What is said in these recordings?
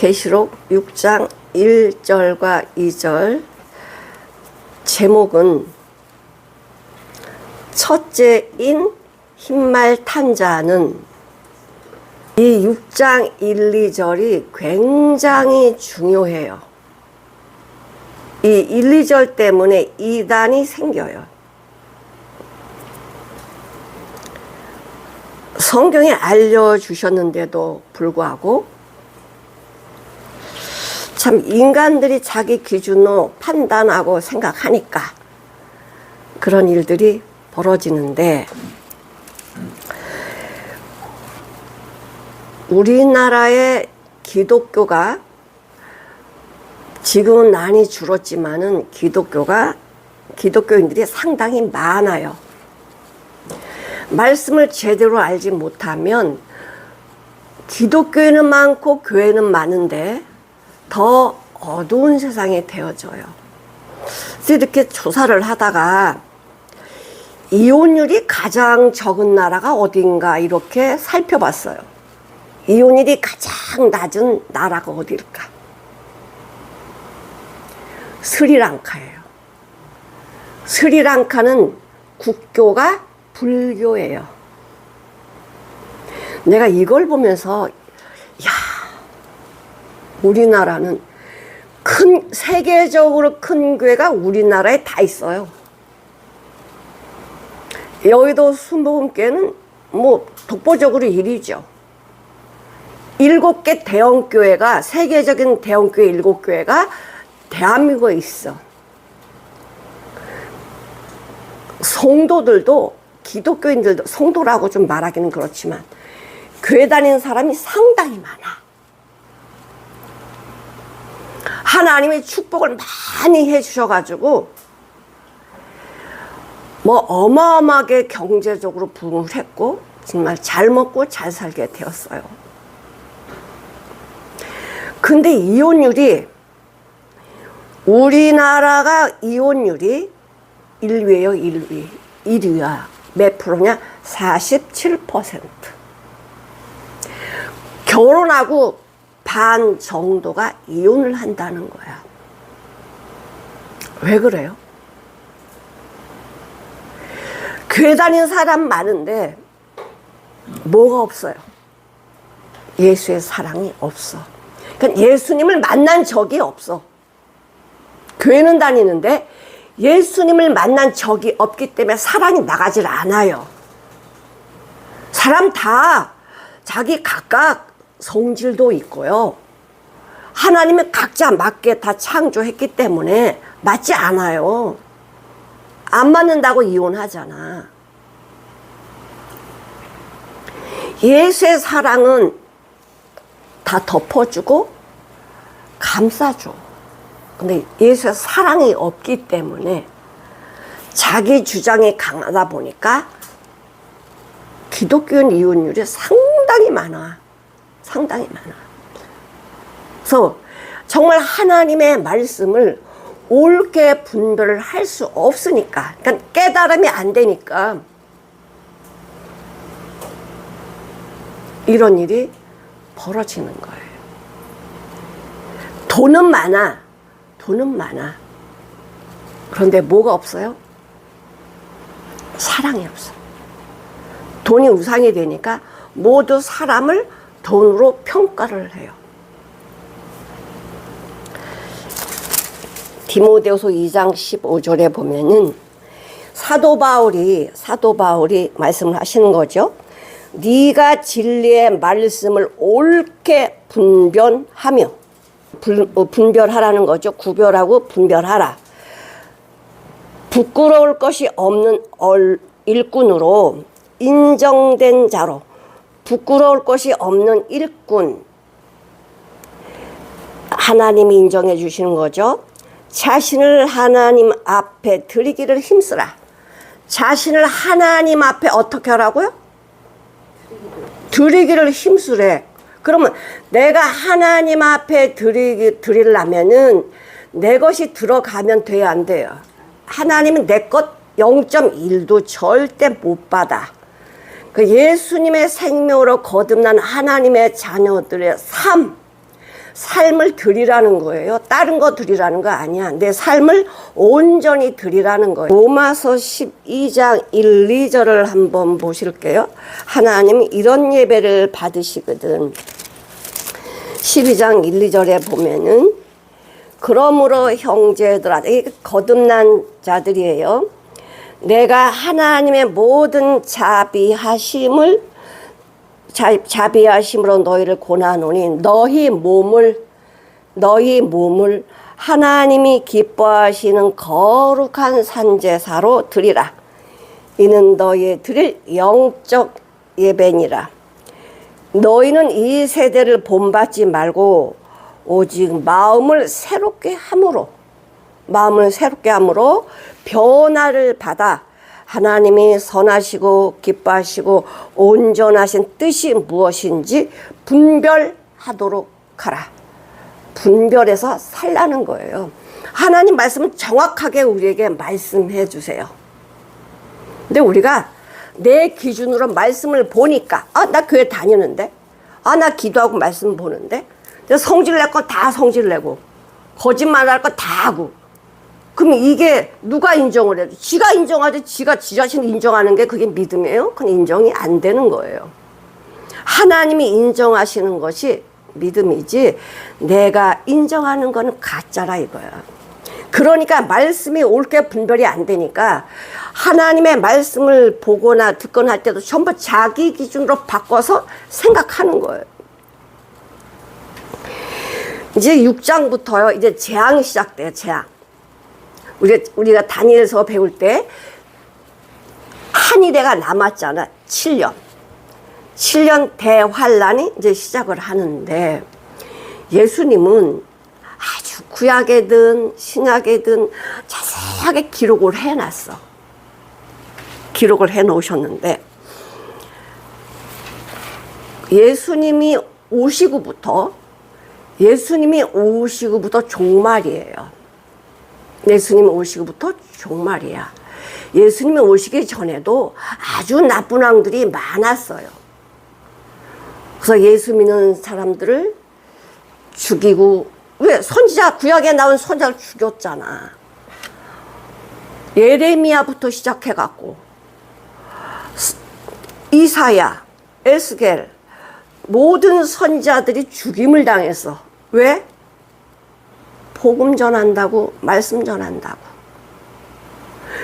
계시록 6장 1절과 2절 제목은 첫째인 흰말 탄 자는, 이 6장 1, 2절이 굉장히 중요해요. 이 1, 2절 때문에 이단이 생겨요. 성경에 알려주셨는데도 불구하고 참 인간들이 자기 기준으로 판단하고 생각하니까 그런 일들이 벌어지는데, 우리나라의 기독교가 지금은 많이 줄었지만은 기독교인들이 상당히 많아요. 말씀을 제대로 알지 못하면 기독교인은 많고 교회는 많은데 더 어두운 세상이 되어져요. 그래서 이렇게 조사를 하다가 이혼율이 가장 적은 나라가 어딘가 이렇게 살펴봤어요. 이혼율이 가장 낮은 나라가 어딜까? 스리랑카예요. 스리랑카는 국교가 불교예요. 내가 이걸 보면서 우리나라는 세계적으로 큰 교회가 우리나라에 다 있어요. 여의도 순복음교회는 독보적으로 1위죠. 7개 대형교회가, 세계적인 대형교회 7교회가 대한민국에 있어. 성도들도, 기독교인들도, 성도라고 좀 말하기는 그렇지만 교회 다니는 사람이 상당히 많아. 하나님의 축복을 많이 해주셔가지고 어마어마하게 경제적으로 부흥을 했고 정말 잘 먹고 잘 살게 되었어요. 근데 이혼율이, 우리나라가 이혼율이 1위예요. 1위야. 몇 프로냐? 47%. 결혼하고 반 정도가 이혼을 한다는 거야. 왜 그래요? 교회 다니는 사람 많은데 뭐가 없어요? 예수의 사랑이 없어. 그러니까 예수님을 만난 적이 없어. 교회는 다니는데 예수님을 만난 적이 없기 때문에 사랑이 나가질 않아요. 사람 다 자기 각각 성질도 있고요. 하나님은 각자 맞게 다 창조했기 때문에 맞지 않아요. 안 맞는다고 이혼하잖아. 예수의 사랑은 다 덮어주고 감싸줘. 근데 예수의 사랑이 없기 때문에 자기 주장이 강하다 보니까 기독교인 이혼율이 상당히 많아. 상당히 많아. 그래서 정말 하나님의 말씀을 옳게 분별을 할 수 없으니까, 그러니까 깨달음이 안 되니까 이런 일이 벌어지는 거예요. 돈은 많아. 그런데 뭐가 없어요? 사랑이 없어. 돈이 우상이 되니까 모두 사람을 돈으로 평가를 해요. 디모데후서 2장 15절에 보면은 사도 바울이 말씀을 하시는 거죠. 네가 진리의 말씀을 옳게 분별하며, 분별하라는 거죠. 구별하고 분별하라. 부끄러울 것이 없는 일꾼으로 인정된 자로, 부끄러울 것이 없는 일꾼, 하나님이 인정해 주시는 거죠. 자신을 하나님 앞에 드리기를 힘쓰라. 자신을 하나님 앞에 어떻게 하라고요? 드리기를 힘쓰래. 그러면 내가 하나님 앞에 드리려면은 내 것이 들어가면 돼야 안 돼요? 하나님은 내 것 0.1도 절대 못 받아. 그 예수님의 생명으로 거듭난 하나님의 자녀들의 삶, 삶을 드리라는 거예요. 다른 거 드리라는 거 아니야. 내 삶을 온전히 드리라는 거예요. 로마서 12장 1, 2절을 한번 보실게요. 하나님이 이런 예배를 받으시거든. 12장 1, 2절에 보면은 그러므로 형제들아, 이게 거듭난 자들이에요. 내가 하나님의 모든 자비하심으로 너희를 고나노니 너희 몸을 하나님이 기뻐하시는 거룩한 산제사로 드리라. 이는 너희의 드릴 영적 예배니라. 너희는 이 세대를 본받지 말고 오직 마음을 새롭게 함으로 변화를 받아 하나님이 선하시고 기뻐하시고 온전하신 뜻이 무엇인지 분별하도록 하라. 분별해서 살라는 거예요. 하나님 말씀은 정확하게 우리에게 말씀해 주세요. 근데 우리가 내 기준으로 말씀을 보니까 나 교회 다니는데, 나 기도하고 말씀 보는데, 성질 낼 거 다 성질 내고 거짓말 할 거 다 하고, 그럼 이게 누가 인정을 해도 지가 인정하지, 지가 지 자신 인정하는 게 그게 믿음이에요? 그건 인정이 안 되는 거예요. 하나님이 인정하시는 것이 믿음이지 내가 인정하는 거는 가짜라 이거야. 그러니까 말씀이 옳게 분별이 안 되니까 하나님의 말씀을 보거나 듣거나 할 때도 전부 자기 기준으로 바꿔서 생각하는 거예요. 이제 6장부터요, 이제 재앙이 시작돼요, 재앙. 우리가 다니엘서 배울 때 한일해가 남았잖아, 7년. 7년 대환란이 이제 시작을 하는데, 예수님은 아주 구약에든 신약에든 자세하게 기록을 해놨어. 기록을 해 놓으셨는데, 예수님이 오시고부터 종말이에요. 예수님이 오시고부터 종말이야. 예수님이 오시기 전에도 아주 나쁜 왕들이 많았어요. 그래서 예수 믿는 사람들을 죽이고, 왜? 구약에 나온 선지자를 죽였잖아. 예레미야부터 시작해갖고 이사야, 에스겔, 모든 선지자들이 죽임을 당했어. 왜? 복음 전한다고, 말씀 전한다고.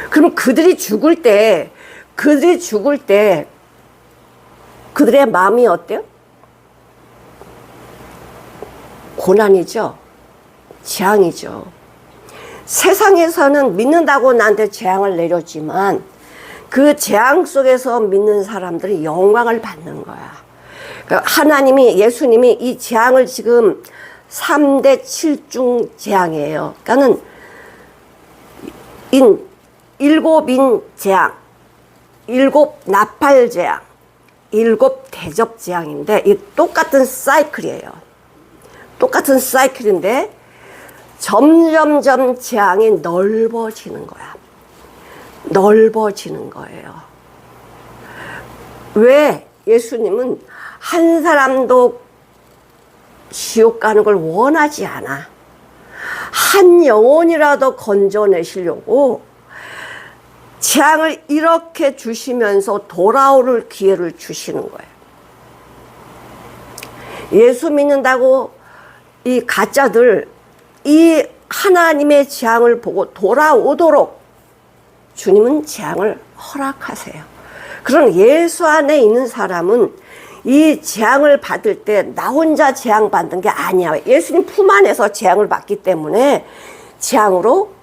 그럼 그들이 죽을 때 그들의 마음이 어때요? 고난이죠. 재앙이죠. 세상에서는 믿는다고 나한테 재앙을 내렸지만 그 재앙 속에서 믿는 사람들이 영광을 받는 거야. 하나님이, 예수님이 이 재앙을 지금 3대 7중 재앙이에요. 그러니까는 일곱 재앙, 7 나팔 재앙, 7 대접 재앙인데, 이 똑같은 사이클이에요. 똑같은 사이클인데 점점점 재앙이 넓어지는 거야. 넓어지는 거예요. 왜? 예수님은 한 사람도 지옥 가는 걸 원하지 않아. 한 영혼이라도 건져내시려고 재앙을 이렇게 주시면서 돌아올 기회를 주시는 거예요. 예수 믿는다고 이 가짜들, 이 하나님의 재앙을 보고 돌아오도록 주님은 재앙을 허락하세요. 그럼 예수 안에 있는 사람은 이 재앙을 받을 때 나 혼자 재앙 받는 게 아니야. 예수님 품 안에서 재앙을 받기 때문에 재앙으로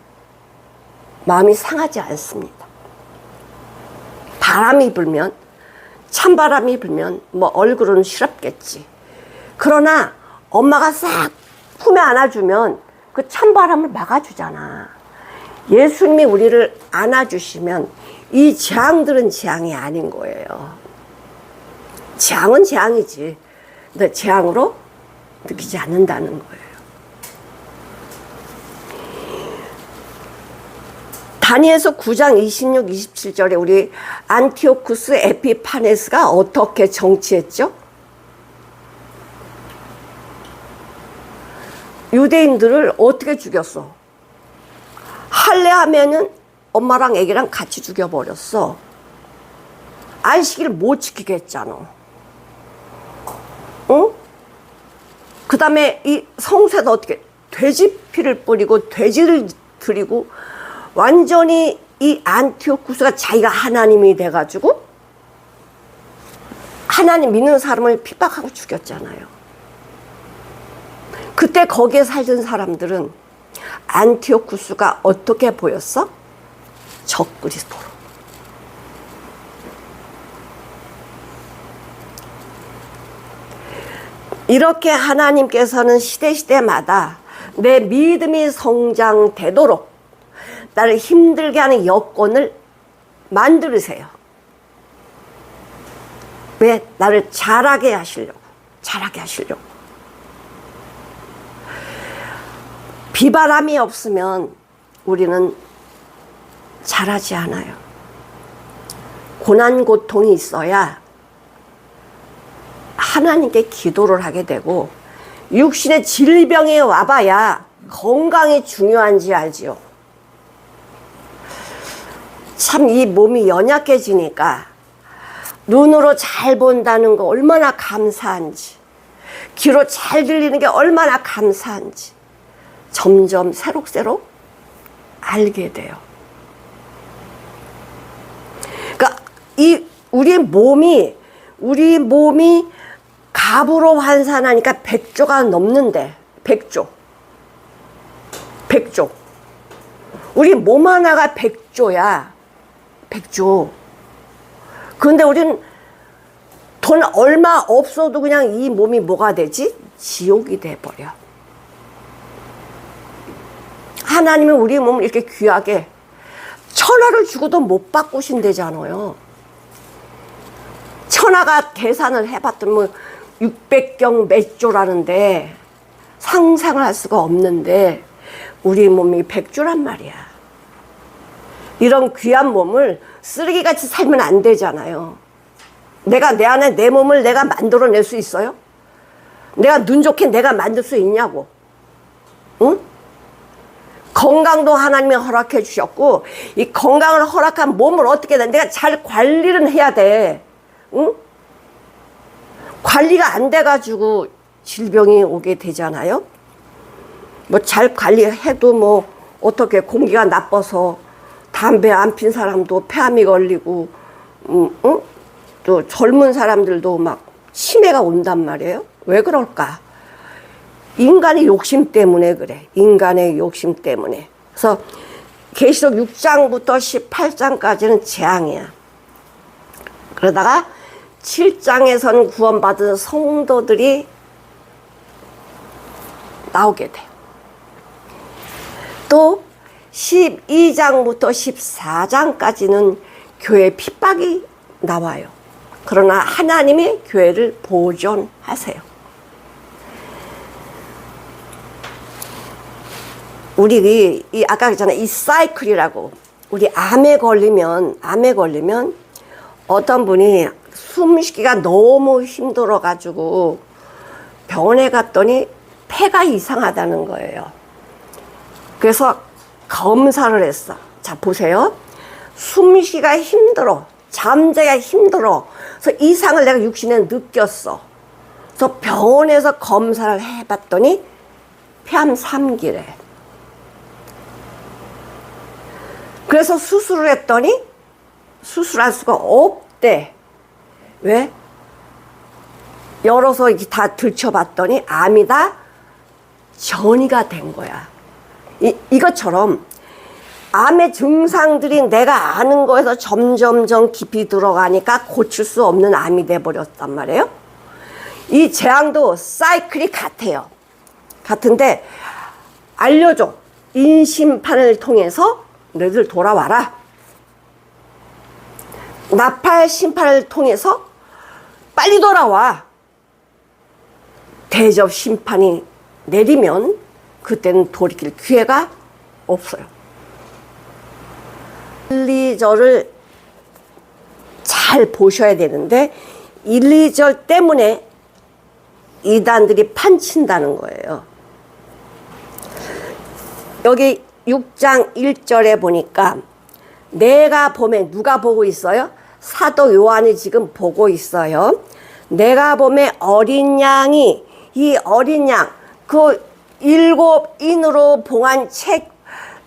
마음이 상하지 않습니다. 바람이 불면, 찬바람이 불면 뭐 얼굴은 시렵겠지. 그러나 엄마가 싹 품에 안아주면 그 찬바람을 막아주잖아. 예수님이 우리를 안아주시면 이 재앙들은 재앙이 아닌 거예요. 재앙은 재앙이지. 근데 재앙으로 느끼지 않는다는 거예요. 다니엘서 9장 26, 27절에 우리 안티오쿠스 에피파네스가 어떻게 정치했죠? 유대인들을 어떻게 죽였어? 할례하면은 엄마랑 애기랑 같이 죽여버렸어. 안식일 못 지키게 했잖아. 어? 그 다음에 이 성세도 어떻게 돼지 피를 뿌리고 돼지를 드리고 완전히 이 안티오쿠스가 자기가 하나님이 돼가지고 하나님 믿는 사람을 핍박하고 죽였잖아요. 그때 거기에 살던 사람들은 안티오쿠스가 어떻게 보였어? 적그리스도로. 이렇게 하나님께서는 시대시대마다 내 믿음이 성장되도록 나를 힘들게 하는 여건을 만들으세요. 왜? 나를 자라게 하시려고. 자라게 하시려고. 비바람이 없으면 우리는 자라지 않아요. 고난 고통이 있어야 하나님께 기도를 하게 되고 육신의 질병이 와봐야 건강이 중요한지 알지요. 참 이 몸이 연약해지니까 눈으로 잘 본다는 거 얼마나 감사한지, 귀로 잘 들리는 게 얼마나 감사한지 점점 새록새록 알게 돼요. 그러니까 우리 몸이 갑으로 환산하니까 100조가 넘는데 100조. 우리 몸 하나가 100조야. 100조. 근데 우린 돈 얼마 없어도 그냥 이 몸이 뭐가 되지? 지옥이 돼버려. 하나님은 우리 몸을 이렇게 귀하게 천하를 주고도 못 바꾸신대잖아요. 천하가 계산을 해봤더니 뭐 600경 몇 조라는데 상상을 할 수가 없는데 우리 몸이 100조란 말이야. 이런 귀한 몸을 쓰레기같이 살면 안 되잖아요. 내가 내 안에 내 몸을 내가 만들어낼 수 있어요? 내가 눈 좋게 내가 만들 수 있냐고. 응? 건강도 하나님이 허락해 주셨고 이 건강을 허락한 몸을 어떻게 해? 내가 잘 관리를 해야 돼. 응? 관리가 안 돼가지고 질병이 오게 되잖아요. 뭐 잘 관리해도 뭐 어떻게 공기가 나빠서 담배 안 핀 사람도 폐암이 걸리고 응? 또 젊은 사람들도 막 치매가 온단 말이에요. 왜 그럴까? 인간의 욕심 때문에 그래. 인간의 욕심 때문에. 그래서 계시록 6장부터 18장까지는 재앙이야. 그러다가 7장에서는 구원받은 성도들이 나오게 돼. 또 12장부터 14장까지는 교회 핍박이 나와요. 그러나 하나님이 교회를 보존하세요. 우리 아까 그랬잖아. 이 사이클이라고. 우리 암에 걸리면 어떤 분이 숨쉬기가 너무 힘들어가지고 병원에 갔더니 폐가 이상하다는 거예요. 그래서 검사를 했어. 자, 보세요. 숨쉬기가 힘들어. 잠자기가 힘들어. 그래서 이상을 내가 육신에 느꼈어. 그래서 병원에서 검사를 해봤더니 폐암 3기래. 그래서 수술을 했더니 수술할 수가 없대. 왜? 열어서 이렇게 다 들춰봤더니 암이 다 전이가 된 거야. 이것처럼 암의 증상들이 내가 아는 거에서 점점점 깊이 들어가니까 고칠 수 없는 암이 돼버렸단 말이에요. 이 재앙도 사이클이 같아요. 같은데 알려줘. 인심판을 통해서 너희들 돌아와라. 나팔 심판을 통해서 빨리 돌아와. 대접 심판이 내리면 그때는 돌이킬 기회가 없어요. 1, 2절을 잘 보셔야 되는데 1, 2절 때문에 이단들이 판친다는 거예요. 여기 6장 1절에 보니까 내가 봄에 누가 보고 있어요? 사도 요한이 지금 보고 있어요. 내가 봄에 어린 양이, 이 어린 양, 그 7인으로 봉한 책,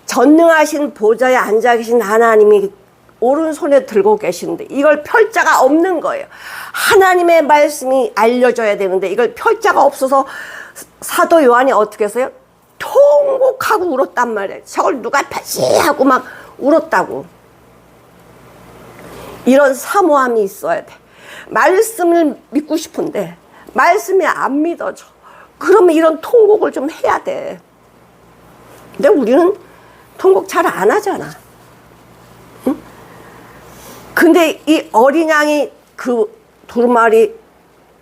전능하신 보좌에 앉아 계신 하나님이 오른손에 들고 계시는데 이걸 펼 자가 없는 거예요. 하나님의 말씀이 알려져야 되는데 이걸 펼 자가 없어서 사도 요한이 어떻게 했어요? 통곡하고 울었단 말이에요. 저걸 누가 펴지 하고 막 울었다고. 이런 사모함이 있어야 돼. 말씀을 믿고 싶은데 말씀이 안 믿어져. 그러면 이런 통곡을 좀 해야 돼. 근데 우리는 통곡 잘 안 하잖아. 응? 근데 이 어린 양이 그 두루마리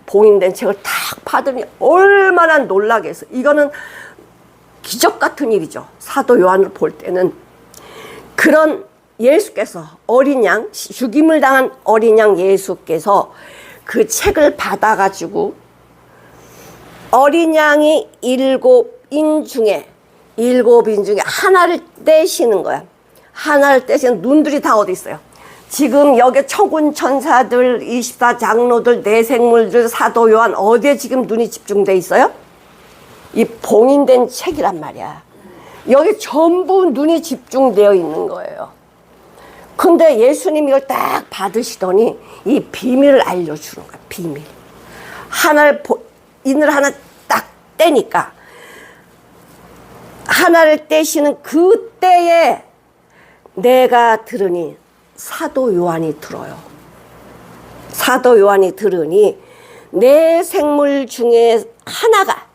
봉인된 책을 탁 받으니 얼마나 놀라겠어. 이거는 기적 같은 일이죠. 사도 요한을 볼 때는. 그런 예수께서 어린 양, 죽임을 당한 어린 양 예수께서 그 책을 받아가지고 어린 양이 7인 중에 하나를 떼시는 거야. 하나를 떼시는 눈들이 다 어디 있어요? 지금 여기 천군 천사들, 24장로들, 내생물들, 사도 요한 어디에 지금 눈이 집중돼 있어요? 이 봉인된 책이란 말이야. 여기 전부 눈이 집중되어 있는 거예요. 근데 예수님이 이걸 딱 받으시더니 이 비밀을 알려주는 거야. 비밀. 인을 하나 딱 떼니까 하나를 떼시는 그때에 내가 들으니 사도 요한이 들어요. 사도 요한이 들으니 내 생물 중에 하나가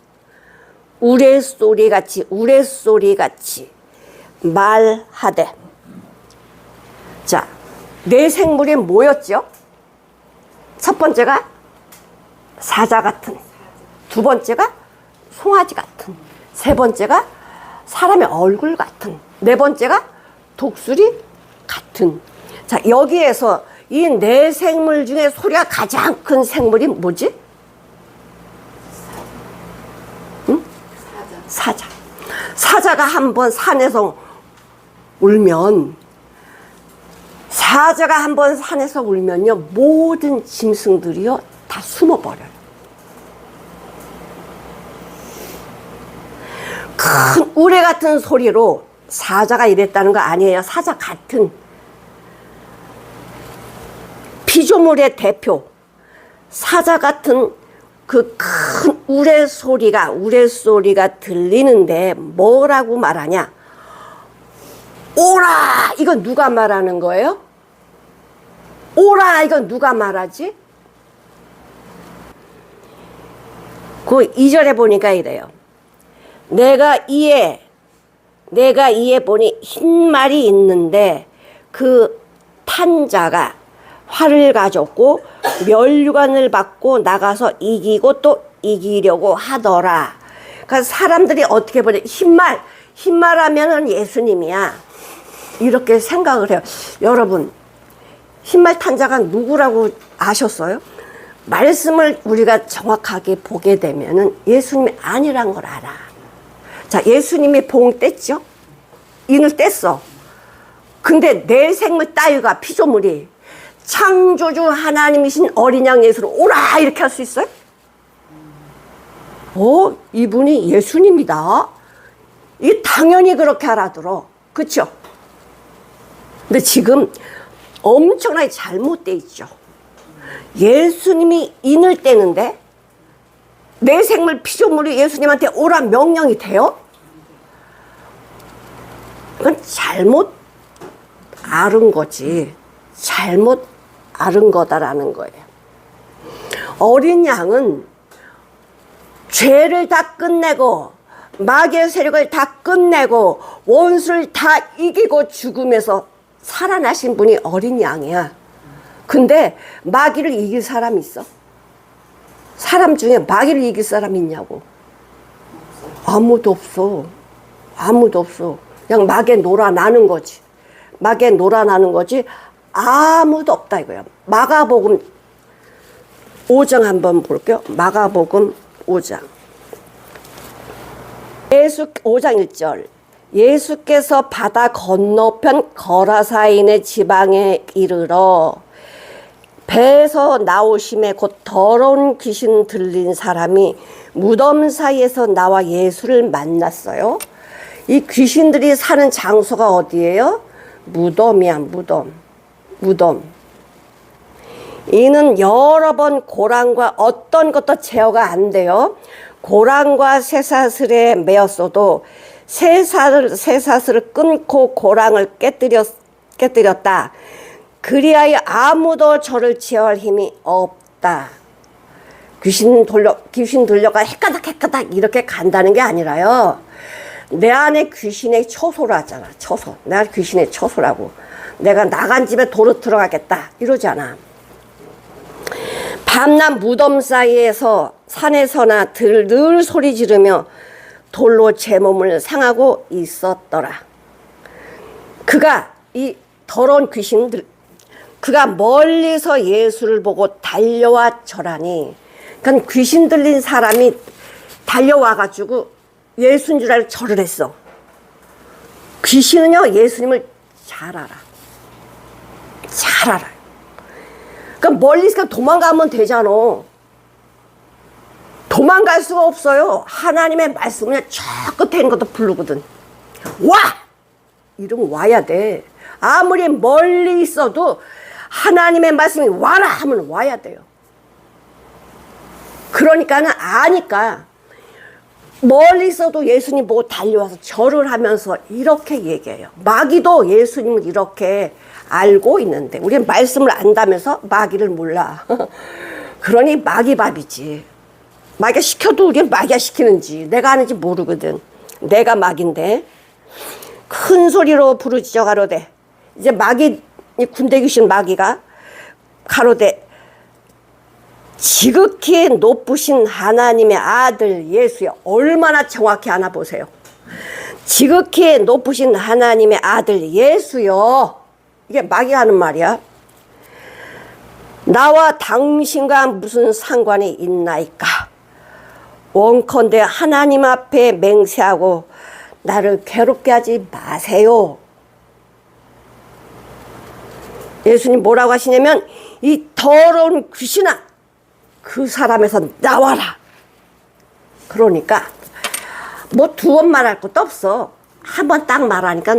우레소리같이 말하되. 자, 내 생물이 뭐였죠? 첫 번째가 사자 같은, 두 번째가 송아지 같은, 세 번째가 사람의 얼굴 같은, 네 번째가 독수리 같은. 자, 여기에서 이 네 생물 중에 소리가 가장 큰 생물이 뭐지? 응? 사자. 사자가 한번 산에서 울면, 사자가 한번 산에서 울면요, 모든 짐승들이요 다 숨어버려요. 큰 우레 같은 소리로 사자가 이랬다는 거 아니에요. 사자 같은. 피조물의 대표 사자 같은 그 큰 우레소리가 들리는데 뭐라고 말하냐? 오라! 이건 누가 말하는 거예요? 오라! 이건 누가 말하지? 그 2절에 보니까 이래요. 내가 이에 보니 흰 말이 있는데 그 탄 자가 활을 가졌고 멸류관을 받고 나가서 이기고 또 이기려고 하더라. 그러니까 사람들이 어떻게 보냐? 흰말 하면은 예수님이야. 이렇게 생각을 해요. 여러분, 흰말 탄 자가 누구라고 아셨어요? 말씀을 우리가 정확하게 보게 되면은 예수님이 아니란 걸 알아. 자, 예수님이 봉 뗐죠? 인을 뗐어. 근데 내 생물 따위가 피조물이 창조주 하나님이신 어린 양 예수를 오라! 이렇게 할 수 있어요? 이분이 예수님이다. 이 당연히 그렇게 알아들어. 그쵸? 근데 지금 엄청나게 잘못돼 있죠. 예수님이 인을 떼는데 내 생물 피조물이 예수님한테 오라 명령이 돼요? 그건 잘못 앓은 거지. 잘못 앓은 거다라는 거예요. 어린 양은 죄를 다 끝내고 마귀의 세력을 다 끝내고 원수를 다 이기고 죽음에서 살아나신 분이 어린 양이야. 근데 마귀를 이길 사람이 있어? 사람 중에 마귀를 이길 사람이 있냐고. 아무도 없어. 아무도 없어. 그냥 마귀에 놀아나는 거지. 마귀에 놀아나는 거지 아무도 없다 이거야. 마가복음 5장 한번 볼게요. 마가복음 5장. 예수 5장 1절. 예수께서 바다 건너편 거라사인의 지방에 이르러 배에서 나오심에 곧 더러운 귀신 들린 사람이 무덤 사이에서 나와 예수를 만났어요. 이 귀신들이 사는 장소가 어디예요? 무덤이야, 무덤. 무덤. 이는 여러 번 고랑과 어떤 것도 제어가 안 돼요. 고랑과 쇠사슬에 매었어도 쇠사슬을 끊고 고랑을 깨뜨렸다. 그리하여 아무도 저를 제어할 힘이 없다. 귀신 들려가 헷가닥 이렇게 간다는 게 아니라요. 내 안에 귀신의 처소라잖아. 처소. 내가 귀신의 처소라고. 내가 나간 집에 도로 들어가겠다. 이러잖아. 밤낮 무덤 사이에서 산에서나 늘 소리 지르며 돌로 제 몸을 상하고 있었더라. 그가 이 더러운 귀신들, 그가 멀리서 예수를 보고 달려와 절하니, 그러니까 귀신 들린 사람이 달려와가지고 예수인 줄 알고 절을 했어. 귀신은요, 예수님을 잘 알아. 잘 알아. 그러니까 멀리서 도망가면 되잖아. 도망갈 수가 없어요. 하나님의 말씀은 저 끝에 있는 것도 부르거든. 와! 이러면 와야 돼. 아무리 멀리 있어도 하나님의 말씀이 와라 하면 와야 돼요. 그러니까는 아니까 멀리 있어도 예수님 보고 달려와서 절을 하면서 이렇게 얘기해요. 마귀도 예수님을 이렇게 알고 있는데 우리는 말씀을 안다면서 마귀를 몰라. 그러니 마귀밥이지. 마귀가 시켜도 우리는 마귀가 시키는지 내가 아는지 모르거든. 내가 마귀인데 큰 소리로 부르짖어 가로되, 이제 마귀, 이 군대 귀신 마귀가 가로되, 지극히 높으신 하나님의 아들 예수여. 얼마나 정확히 하나 보세요. 지극히 높으신 하나님의 아들 예수여. 이게 마귀가 하는 말이야. 나와 당신과 무슨 상관이 있나이까. 원컨대 하나님 앞에 맹세하고 나를 괴롭게 하지 마세요. 예수님 뭐라고 하시냐면, 이 더러운 귀신아, 그 사람에서 나와라. 그러니까 뭐 두 번 말할 것도 없어. 한 번 딱 말하니까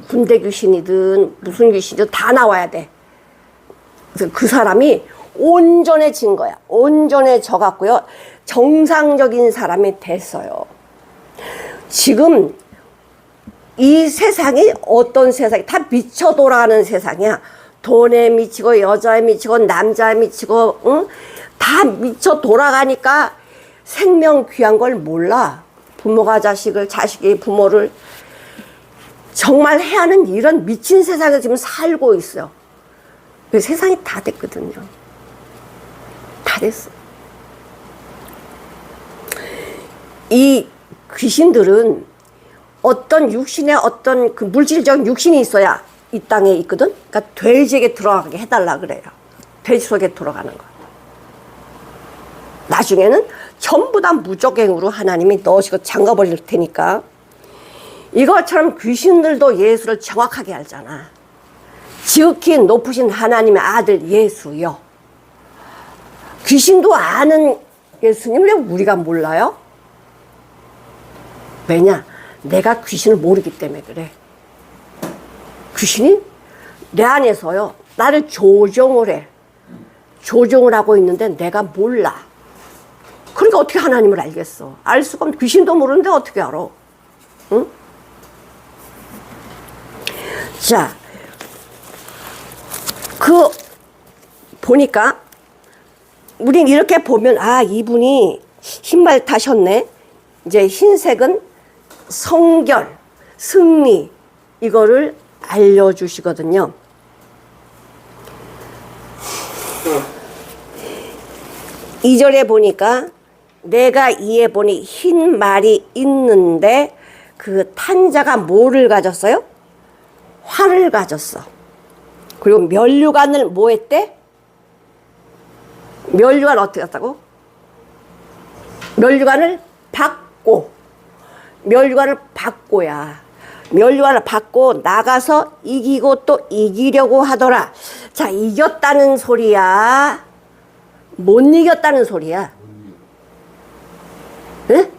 군대 귀신이든 무슨 귀신이든 다 나와야 돼. 그래서 그 사람이 온전해진 거야. 온전해져 갖고요, 정상적인 사람이 됐어요. 지금 이 세상이 어떤 세상이 다 미쳐 돌아가는 세상이야. 돈에 미치고 여자에 미치고 남자에 미치고, 응? 다 미쳐 돌아가니까 생명 귀한 걸 몰라. 부모가 자식을, 자식이 부모를 정말 해야 하는 이런 미친 세상에 지금 살고 있어요. 세상이 다 됐거든요. 다 됐어. 이 귀신들은 어떤 육신의 어떤 그 물질적인 육신이 있어야 이 땅에 있거든. 그러니까 돼지에게 들어가게 해달라 그래요. 돼지 속에 들어가는 거. 나중에는 전부 다 무적행으로 하나님이 넣으시고 잠가버릴 테니까. 이것처럼 귀신들도 예수를 정확하게 알잖아. 지극히 높으신 하나님의 아들 예수요. 귀신도 아는 예수님을 왜 우리가 몰라요? 왜냐? 내가 귀신을 모르기 때문에 그래. 귀신이 내 안에서요, 나를 조종을 해. 조종을 하고 있는데 내가 몰라. 그러니까 어떻게 하나님을 알겠어? 알 수가 없는, 귀신도 모르는데 어떻게 알아? 응? 자, 보니까 우린 이렇게 보면, 아, 이분이 흰말 타셨네. 이제 흰색은 성결, 승리, 이거를 알려주시거든요. 이 절에 보니까 내가 이에 보니 흰 말이 있는데 그 탄자가 뭐를 가졌어요? 활을 가졌어. 그리고 면류관을 뭐 했대? 면류관 어떻게 했다고? 면류관을 받고, 면류관을 받고야. 면류관을 받고 나가서 이기고 또 이기려고 하더라. 자, 이겼다는 소리야? 못 이겼다는 소리야? 응?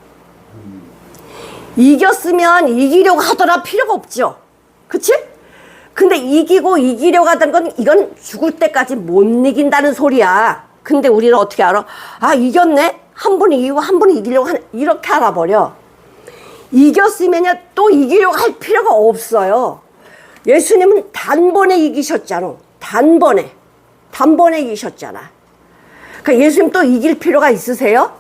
이겼으면 이기려고 하더라 필요가 없죠. 그치? 근데 이기고 이기려고 하던 건 이건 죽을 때까지 못 이긴다는 소리야. 근데 우리는 어떻게 알아? 아, 이겼네? 한 번 이기고 한 번 이기려고 하네. 이렇게 알아버려. 이겼으면요 또 이기려고 할 필요가 없어요. 예수님은 단번에 이기셨잖아. 단번에 이기셨잖아. 그러니까 예수님 또 이길 필요가 있으세요?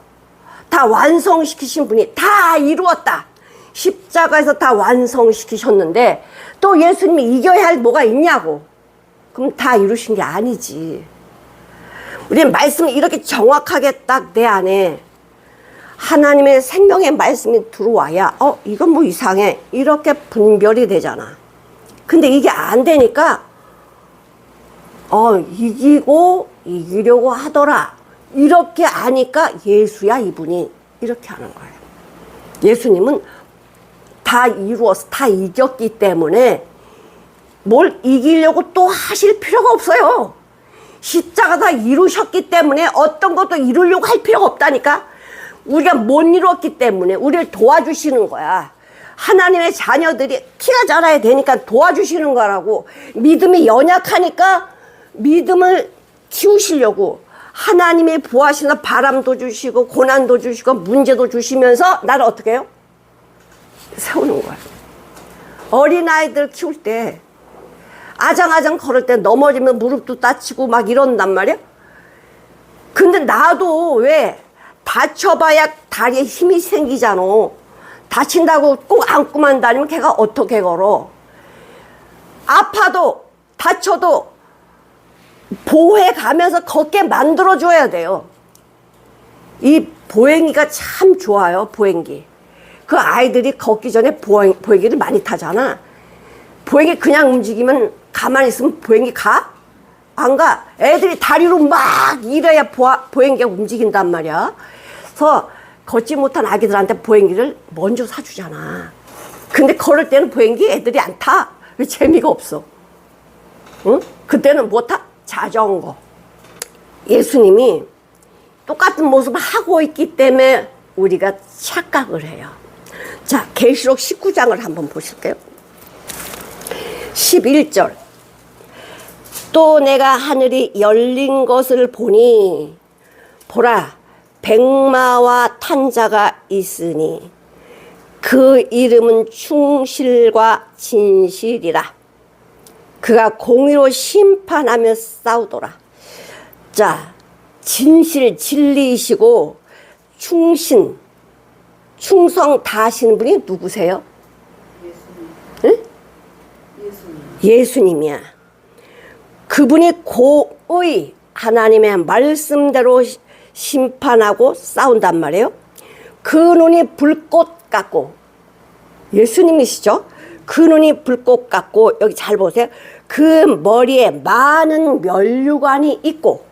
다 완성시키신 분이 다 이루었다. 십자가에서 다 완성시키셨는데 또 예수님이 이겨야 할 뭐가 있냐고. 그럼 다 이루신 게 아니지. 우리는 말씀을 이렇게 정확하게 딱 내 안에 하나님의 생명의 말씀이 들어와야 이건 뭐 이상해 이렇게 분별이 되잖아. 근데 이게 안 되니까 이기고 이기려고 하더라 이렇게 아니까 예수야 이분이 이렇게 하는 거예요. 예수님은 다 이루어서 다 이겼기 때문에 뭘 이기려고 또 하실 필요가 없어요. 십자가 다 이루셨기 때문에 어떤 것도 이루려고 할 필요가 없다니까. 우리가 못 이루었기 때문에 우리를 도와주시는 거야. 하나님의 자녀들이 키가 자라야 되니까 도와주시는 거라고. 믿음이 연약하니까 믿음을 키우시려고 하나님이 보호하시는 바람도 주시고 고난도 주시고 문제도 주시면서 나를 어떻게 해요? 세우는 거야. 어린아이들 키울 때 아장아장 걸을 때 넘어지면 무릎도 다치고 막 이런단 말이야. 근데 나도 왜 다쳐봐야 다리에 힘이 생기잖아. 다친다고 꼭 안고만 다니면 걔가 어떻게 걸어. 아파도 다쳐도 보호해 가면서 걷게 만들어줘야 돼요. 이 보행기가 참 좋아요. 보행기. 그 아이들이 걷기 전에 보행기를 많이 타잖아. 보행기 그냥 움직이면 가만히 있으면 보행기 가? 안 가. 애들이 다리로 막 이래야 보행기가 움직인단 말이야. 그래서 걷지 못한 아기들한테 보행기를 먼저 사주잖아. 근데 걸을 때는 보행기 애들이 안 타. 왜 재미가 없어. 응? 그때는 뭐 타? 자전거. 예수님이 똑같은 모습을 하고 있기 때문에 우리가 착각을 해요. 자, 계시록 19장을 한번 보실게요. 11절. 또 내가 하늘이 열린 것을 보니 보라 백마와 탄 자가 있으니 그 이름은 충실과 진실이라. 그가 공의로 심판하며 싸우더라. 자, 진실 진리이시고 충성 다 하시는 분이 누구세요? 예수님. 응? 예수님이야. 그분이 고의 하나님의 말씀대로 심판하고 싸운단 말이에요. 그 눈이 불꽃 같고, 예수님이시죠? 그 눈이 불꽃 같고, 여기 잘 보세요. 그 머리에 많은 면류관이 있고,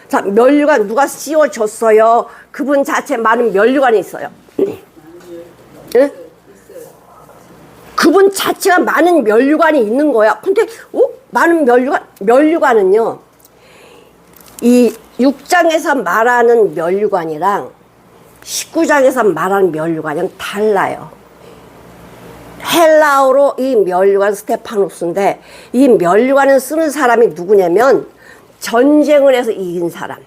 자, 면류관 누가 씌워줬어요? 그분 자체 많은 면류관이 있어요. 응? 그분 자체가 많은 면류관이 있는 거야. 근데 많은 면류관은요, 이 6장에서 말하는 면류관이랑 19장에서 말하는 면류관이랑 달라요. 헬라어로 이 면류관 스테파노스인데, 이 면류관을 쓰는 사람이 누구냐면 전쟁을 해서 이긴 사람.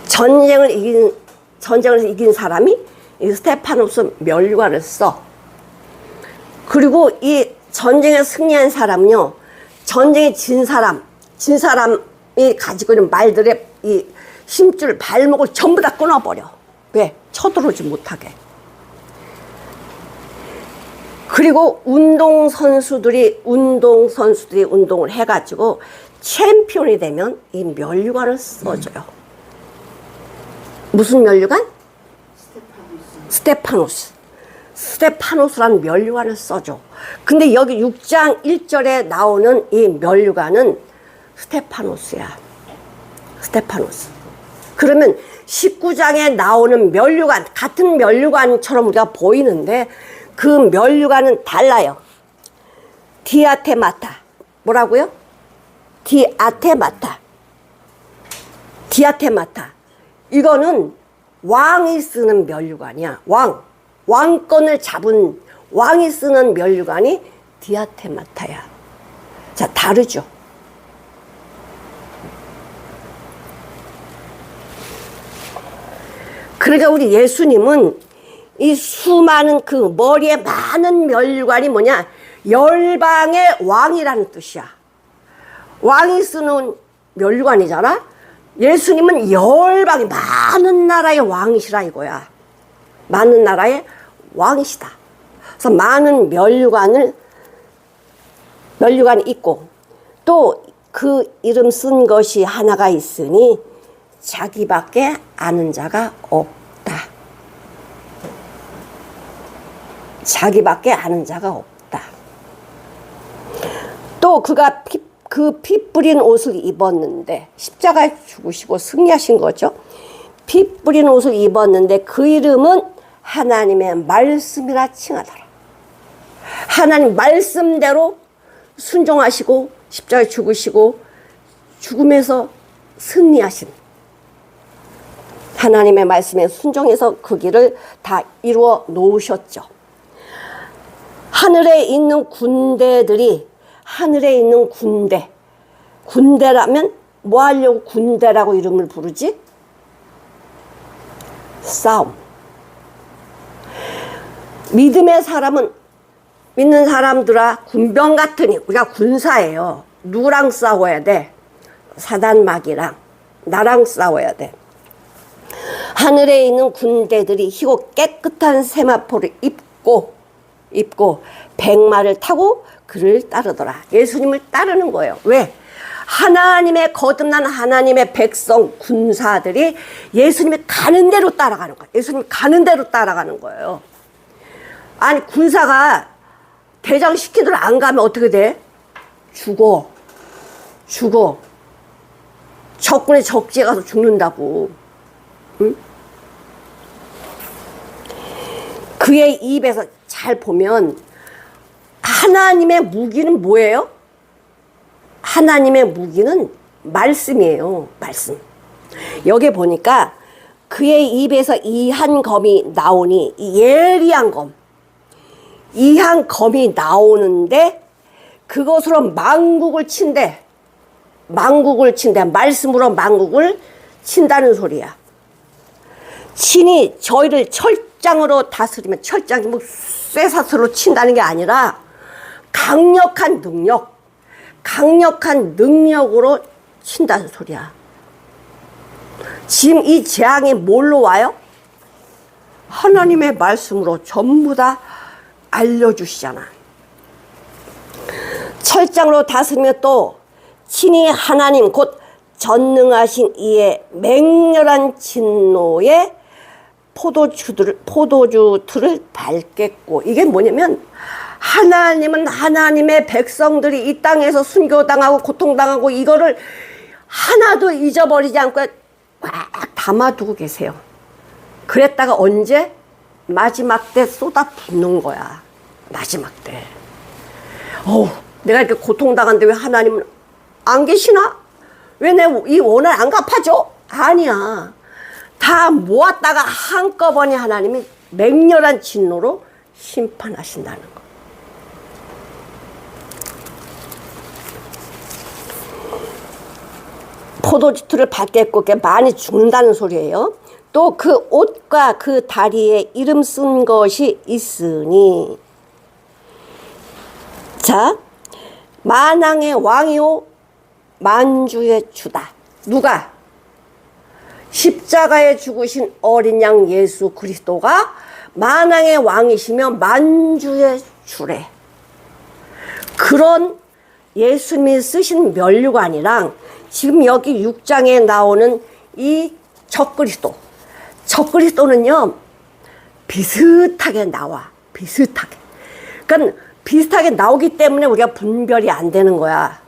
전쟁을 해서 이긴 사람이 이 스테파노스 면류관을 써. 그리고 이 전쟁에 승리한 사람은요, 전쟁에 진 사람이 가지고 있는 말들의 이 힘줄, 발목을 전부 다 끊어버려. 왜? 쳐들어오지 못하게. 그리고 운동선수들이 운동을 해가지고 챔피언이 되면 이 면류관을 써줘요. 무슨 면류관? 스테파노스라는 면류관을 써줘. 근데 여기 6장 1절에 나오는 이 면류관은 스테파노스야. 스테파노스. 그러면 19장에 나오는 면류관, 같은 면류관처럼 우리가 보이는데 그 면류관은 달라요. 디아테마타. 뭐라고요? 디아테마타. 디아테마타. 이거는 왕이 쓰는 면류관이야. 왕권을 잡은 왕이 쓰는 면류관이 디아테마타야. 자, 다르죠. 그러니까 우리 예수님은 이 수많은 그 머리에 많은 면류관이 뭐냐? 열방의 왕이라는 뜻이야. 왕이 쓰는 면류관이잖아. 예수님은 열방의 많은 나라의 왕이시라 이거야. 많은 나라의 왕이시다. 그래서 많은 면류관이 있고 또 그 이름 쓴 것이 하나가 있으니 자기밖에 아는 자가 없다. 자기밖에 아는 자가 없다. 또 그가 그 피 뿌린 옷을 입었는데 십자가에 죽으시고 승리하신 거죠. 피 뿌린 옷을 입었는데 그 이름은 하나님의 말씀이라 칭하더라. 하나님 말씀대로 순종하시고 십자가에 죽으시고 죽음에서 승리하신 하나님의 말씀에 순종해서 그 길을 다 이루어 놓으셨죠. 하늘에 있는 군대들이 하늘에 있는 군대라면 뭐 하려고 군대라고 이름을 부르지? 싸움. 믿음의 사람은 믿는 사람들아 군병 같으니 우리가 군사예요. 누구랑 싸워야 돼? 사단마귀랑 나랑 싸워야 돼. 하늘에 있는 군대들이 희고 깨끗한 세마포를 입고 백마를 타고 그를 따르더라. 예수님을 따르는 거예요. 왜? 하나님의 거듭난 하나님의 백성 군사들이 예수님이 가는 대로 따라가는 거예요. 예수님이 가는 대로 따라가는 거예요. 아니 군사가 대장 시키들 안 가면 어떻게 돼? 죽어. 적군의 적지에 가서 죽는다고. 응? 그의 입에서 잘 보면 하나님의 무기는 뭐예요? 하나님의 무기는 말씀이에요. 말씀. 여기 보니까 그의 입에서 이 한 검이 나오니 예리한 검. 이 한 검이 나오는데 그것으로 만국을 친대. 말씀으로 만국을 친다는 소리야. 친히 저희를 철장으로 다스리면 철장이 뭐 쇠사슬로 친다는 게 아니라 강력한 능력으로 친다는 소리야. 지금 이 재앙이 뭘로 와요? 하나님의 말씀으로 전부 다 알려주시잖아. 철장으로 다스리며 또 친히 하나님 곧 전능하신 이의 맹렬한 진노에 포도주틀을 밟겠고. 이게 뭐냐면 하나님은 하나님의 백성들이 이 땅에서 순교당하고 고통당하고 이거를 하나도 잊어버리지 않고 꽉 담아두고 계세요. 그랬다가 언제? 마지막 때 쏟아붓는 거야. 마지막 때. 내가 이렇게 고통당하는데 왜 하나님은 안 계시나? 왜 내 이 원을 안 갚아줘? 아니야. 다 모았다가 한꺼번에 하나님이 맹렬한 진노로 심판하신다는 거. 포도주틀을 밟겠고 많이 죽는다는 소리예요. 또 그 옷과 그 다리에 이름 쓴 것이 있으니. 자, 만왕의 왕이요 만주의 주다. 누가? 십자가에 죽으신 어린 양 예수 그리스도가 만왕의 왕이시며 만주의 주래. 그런 예수님이 쓰신 면류관이랑 지금 여기 6장에 나오는 이 적그리스도는요 비슷하게 나와. 비슷하게. 그러니까 비슷하게 나오기 때문에 우리가 분별이 안 되는 거야.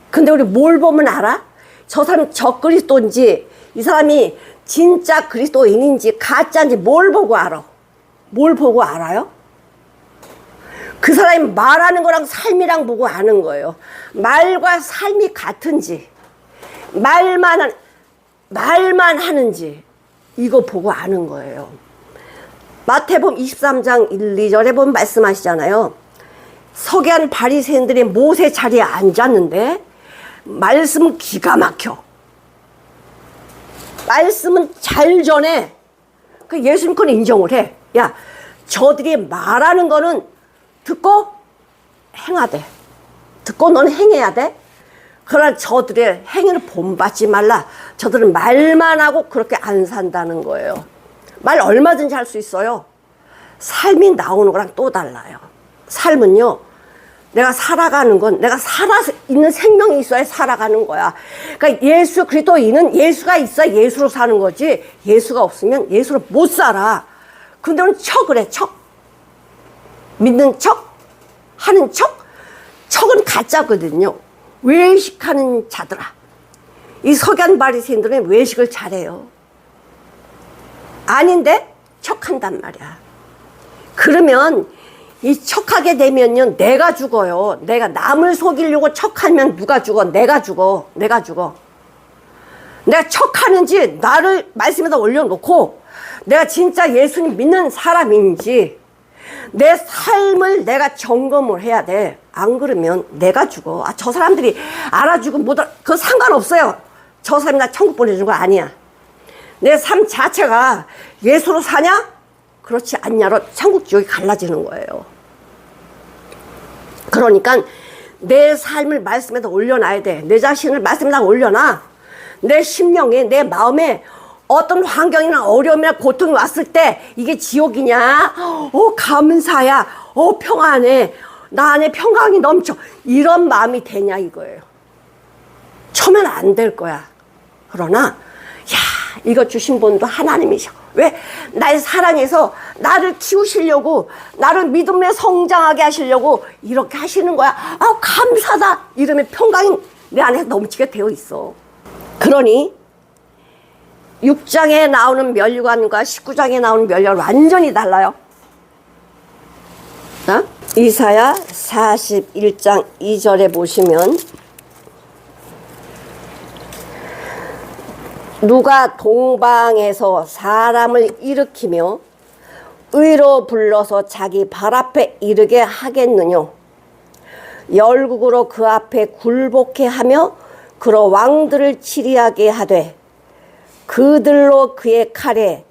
근데 우리 뭘 보면 알아? 저 사람이 적그리스도인지 이 사람이 진짜 그리스도인인지 가짜인지 뭘 보고 알아? 뭘 보고 알아요? 그 사람이 말하는 거랑 삶이랑 보고 아는 거예요. 말과 삶이 같은지, 말만 하는지, 이거 보고 아는 거예요. 마태복음 23장 1, 2절에 보면 말씀하시잖아요. 서기관 바리새인들이 모세 자리에 앉았는데 말씀은 기가 막혀. 말씀은 잘 전해. 그 예수님 그건 인정을 해. 야, 저들이 말하는 거는 듣고 행하되, 듣고 너는 행해야 돼. 그러나 저들의 행위를 본받지 말라. 저들은 말만 하고 그렇게 안 산다는 거예요. 말 얼마든지 할 수 있어요. 삶이 나오는 거랑 또 달라요. 삶은요, 내가 살아가는 건 내가 살아있는 생명이 있어야 살아가는 거야. 그러니까 예수 그리스도인은 예수가 있어야 예수로 사는 거지, 예수가 없으면 예수로 못 살아. 근데 오늘 척을 해. 척. 믿는 척, 하는 척. 척은 가짜거든요. 외식하는 자들아. 이 서기관 바리새인들은 외식을 잘해요. 아닌데 척한단 말이야. 그러면 이 척하게 되면요, 내가 죽어요. 내가 남을 속이려고 척하면 누가 죽어? 내가 죽어. 내가 죽어. 내가 척하는지 나를 말씀에다 올려놓고 내가 진짜 예수님 믿는 사람인지 내 삶을 내가 점검을 해야 돼. 안 그러면 내가 죽어. 아, 저 사람들이 알아주고 못 알아. 그거 상관없어요. 저 사람이 나 천국 보내준 거 아니야. 내 삶 자체가 예수로 사냐? 그렇지 않냐로 천국 지옥이 갈라지는 거예요. 그러니까 내 삶을 말씀에다 올려놔야 돼. 내 자신을 말씀에다 올려놔. 내 심령에, 내 마음에 어떤 환경이나 어려움이나 고통이 왔을 때 이게 지옥이냐? 감사야. 평안해. 나 안에 평강이 넘쳐. 이런 마음이 되냐 이거예요. 처음엔 안 될 거야. 그러나 이거 주신 분도 하나님이셔. 왜? 날 사랑해서 나를 키우시려고, 나를 믿음에 성장하게 하시려고 이렇게 하시는 거야. 감사다. 이러면 평강이 내 안에 넘치게 되어 있어. 그러니 6장에 나오는 멸류관과 19장에 나오는 멸류관 완전히 달라요. 이사야 41장 2절에 보시면 누가 동방에서 사람을 일으키며 의로 불러서 자기 발 앞에 이르게 하겠느냐? 열국으로 그 앞에 굴복해 하며 그로 왕들을 치리하게 하되 그들로 그의 칼에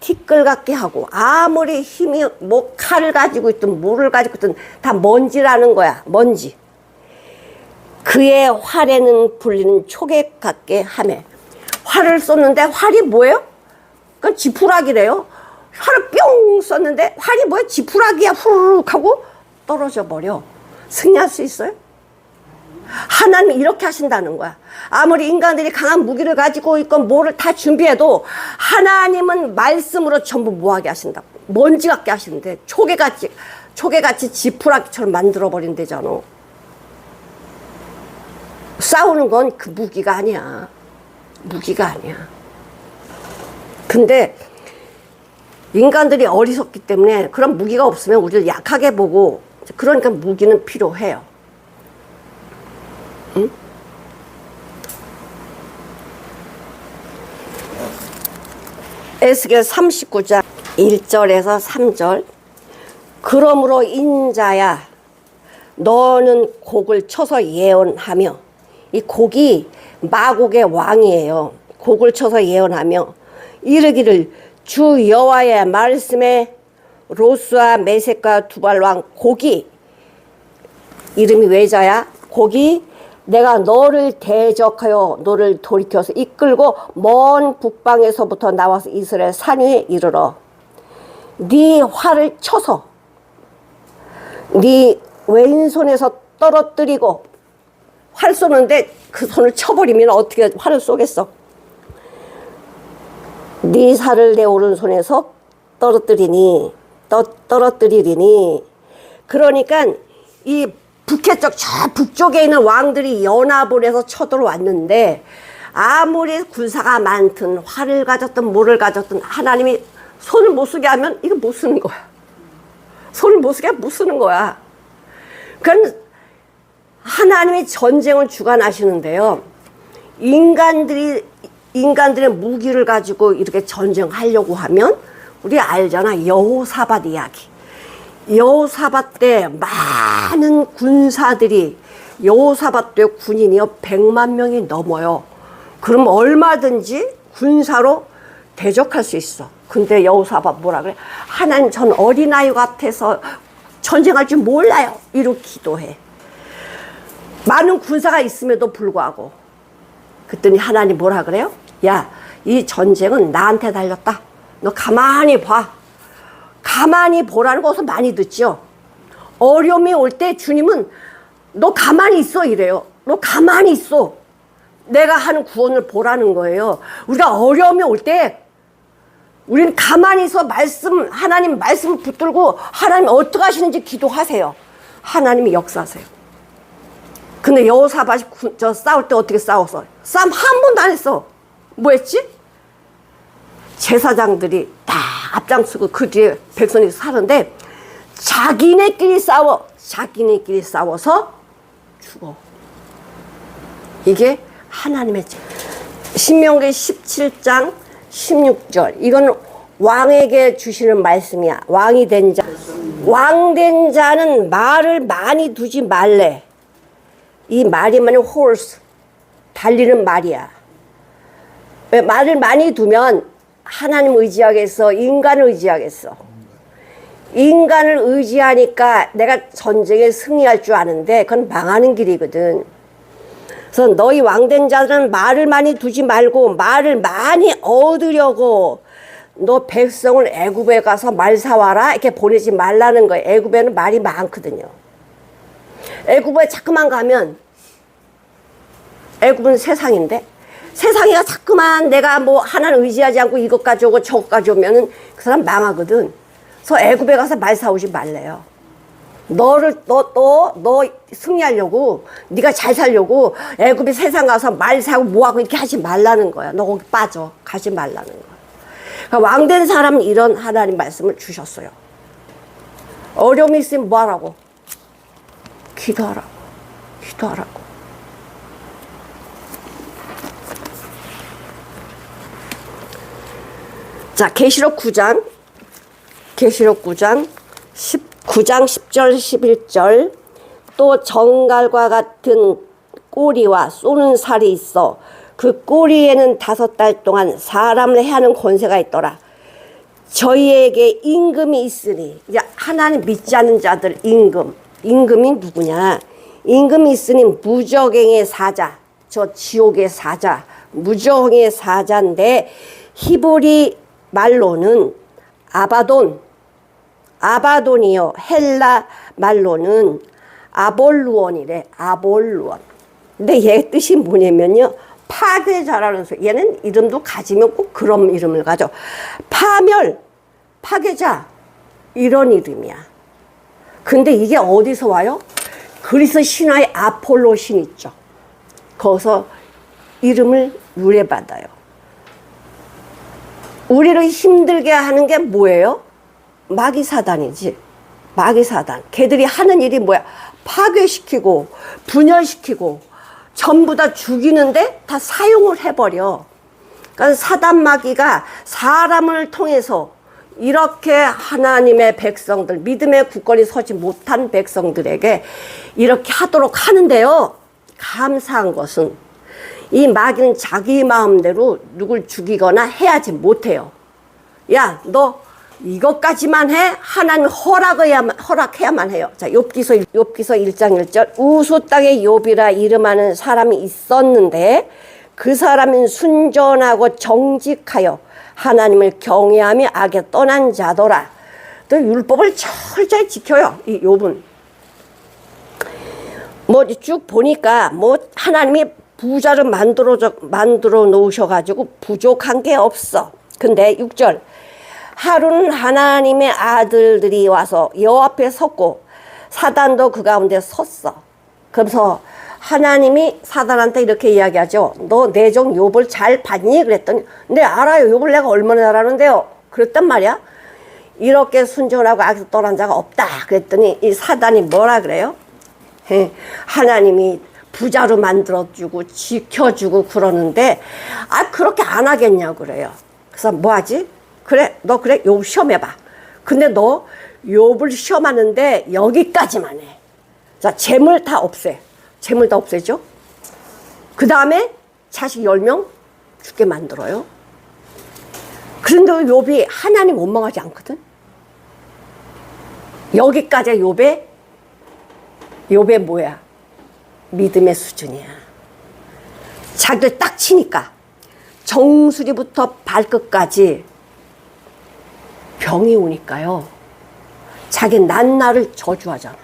티끌 같게 하고, 아무리 힘이 칼을 가지고 있든 물을 가지고 있든 다 먼지라는 거야. 먼지. 그의 활에는 불리는 초계 같게 하며. 활을 쏘는데 활이 뭐예요? 그건 지푸라기래요. 활을 뿅 쏘는데 활이 뭐야? 지푸라기야. 후루룩 하고 떨어져 버려. 승리할 수 있어요? 하나님이 이렇게 하신다는 거야. 아무리 인간들이 강한 무기를 가지고 있건 뭐를 다 준비해도 하나님은 말씀으로 전부 뭐하게 하신다고. 먼지 같게 하시는데 초계같이 지푸라기처럼 만들어 버린대잖아. 싸우는 건 그 무기가 아니야. 무기가 아니야. 근데 인간들이 어리석기 때문에 그런 무기가 없으면 우리를 약하게 보고, 그러니까 무기는 필요해요. 응? 에스겔 39장 1절에서 3절. 그러므로 인자야 너는 곡을 쳐서 예언하며, 이 곡이 마곡의 왕이에요. 곡을 쳐서 예언하며 이르기를 주 여호와의 말씀에 로스와 메섹과 두발 왕 곡이, 이름이 외자야. 곡이 내가 너를 대적하여 너를 돌이켜서 이끌고 먼 북방에서부터 나와서 이스라엘 산 위에 이르러 네 활을 쳐서 네 왼손에서 떨어뜨리고, 활 쏘는데 그 손을 쳐버리면 어떻게 활을 쏘겠어? 네 살을 내 오른손에서 떨어뜨리니. 그러니까 이 북해쪽, 저 북쪽에 있는 왕들이 연합을 해서 쳐들어왔는데, 아무리 군사가 많든 활을 가졌든 뭐를 가졌든 하나님이 손을 못 쓰게 하면 이거 못 쓰는 거야. 손을 못 쓰게 하면 못 쓰는 거야. 그건 하나님이 전쟁을 주관하시는데요. 인간들의 무기를 가지고 이렇게 전쟁하려고 하면 우리 알잖아. 여호사밧 이야기. 여호사밧 때 많은 군사들이 여호사밧 때 군인이요 100만 명이 넘어요. 그럼 얼마든지 군사로 대적할 수 있어. 근데 여호사밧 뭐라 그래? 하나님 전 어린아이 같아서 전쟁할 줄 몰라요. 이렇게 기도해. 많은 군사가 있음에도 불구하고. 그랬더니 하나님 뭐라 그래요? 야, 이 전쟁은 나한테 달렸다. 너 가만히 봐. 가만히 보라는 거 어서 많이 듣죠. 어려움이 올 때 주님은 너 가만히 있어 이래요. 너 가만히 있어. 내가 하는 구원을 보라는 거예요. 우리가 어려움이 올 때 우리는 가만히 있어 하나님 말씀을 붙들고 하나님 어떻게 하시는지 기도하세요. 하나님이 역사하세요. 근데 여호사밧이 싸울 때 어떻게 싸웠어? 싸움 한 번도 안 했어. 뭐 했지? 제사장들이 다 앞장서고 그 뒤에 백성이 사는데 자기네끼리 싸워서 죽어. 이게 하나님의 죄. 신명기 17장 16절. 이건 왕에게 주시는 말씀이야. 왕이 된 자. 왕 된 자는 말을 많이 두지 말래. 이 말이 뭐냐? horse. 달리는 말이야. 왜 말을 많이 두면 하나님 의지하겠어? 인간을 의지하겠어? 인간을 의지하니까 내가 전쟁에 승리할 줄 아는데 그건 망하는 길이거든. 그래서 너희 왕된 자들은 말을 많이 두지 말고 말을 많이 얻으려고 너 백성을 애굽에 가서 말 사와라 이렇게 보내지 말라는 거예요. 애굽에는 말이 많거든요. 애굽에 자꾸만 가면 애굽은 세상인데 세상이가 자꾸만 내가 뭐 하나는 의지하지 않고 이것 가져오고 저것 가져오면은 그 사람 망하거든. 그래서 애굽에 가서 말 사오지 말래요. 너 승리하려고 네가 잘 살려고 애굽에 세상 가서 말 사고 뭐하고 이렇게 하지 말라는 거야. 너 거기 빠져. 가지 말라는 거야. 그러니까 왕된 사람은 이런 하나님 말씀을 주셨어요. 어려움이 있으면 뭐 하라고? 기도하라고. 기도하라고. 자, 계시록 9장 19장 10절 11절. 또 정갈과 같은 꼬리와 쏘는 살이 있어 그 꼬리에는 5달 동안 사람을 해하는 권세가 있더라. 저희에게 임금이 있으니, 이제 하나님 믿지 않는 자들 임금이 누구냐? 임금이 있으니 무저갱의 사자, 저 지옥의 사자, 무저갱의 사자인데 히브리 말로는 아바돈이요. 헬라 말로는 아볼루온이래. 아볼루온. 근데 얘 뜻이 뭐냐면요. 파괴자라는 소리. 얘는 이름도 가지면 꼭 그런 이름을 가져. 파괴자. 이런 이름이야. 근데 이게 어디서 와요? 그리스 신화의 아폴로 신 있죠. 거기서 이름을 유래받아요. 우리를 힘들게 하는 게 뭐예요? 마귀사단이지. 마귀사단. 걔들이 하는 일이 뭐야? 파괴시키고 분열시키고 전부 다 죽이는데 다 사용을 해버려. 그러니까 사단 마귀가 사람을 통해서 이렇게 하나님의 백성들, 믿음의 굳건히 서지 못한 백성들에게 이렇게 하도록 하는데요. 감사한 것은 이 마귀는 자기 마음대로 누굴 죽이거나 해야지 못해요. 야, 너 이것까지만 해? 하나님 허락해야만 해요. 자, 욥기서 1장 1절. 우수 땅에 욥이라 이름하는 사람이 있었는데 그 사람은 순전하고 정직하여 하나님을 경외하며 악에 떠난 자더라. 또 율법을 철저히 지켜요. 이 욥은. 뭐 쭉 보니까 뭐 하나님이 부자를 만들어 놓으셔가지고 부족한 게 없어. 근데 6절. 하루는 하나님의 아들들이 와서 여호와 앞에 섰고 사단도 그 가운데 섰어. 그래서 하나님이 사단한테 이렇게 이야기하죠. 너 내 종 욥을 잘 봤니? 그랬더니 네 알아요. 욥을 내가 얼마나 잘 아는데요. 그랬단 말이야. 이렇게 순전하고 악에서 떠난 자가 없다. 그랬더니 이 사단이 뭐라 그래요? 하나님이 부자로 만들어주고 지켜주고 그러는데 그렇게 안 하겠냐고 그래요. 그래서 뭐 하지? 그래 너 그래 욥 시험해봐. 근데 너 욥을 시험하는데 여기까지만 해. 자, 재물 다 없애. 재물 다 없애죠. 그 다음에 자식 10명 죽게 만들어요. 그런데 욥이 하나님 원망하지 않거든. 여기까지 욥의 뭐야? 믿음의 수준이야. 자기를 딱 치니까 정수리부터 발끝까지 병이 오니까요. 자기 낱날을 저주하잖아.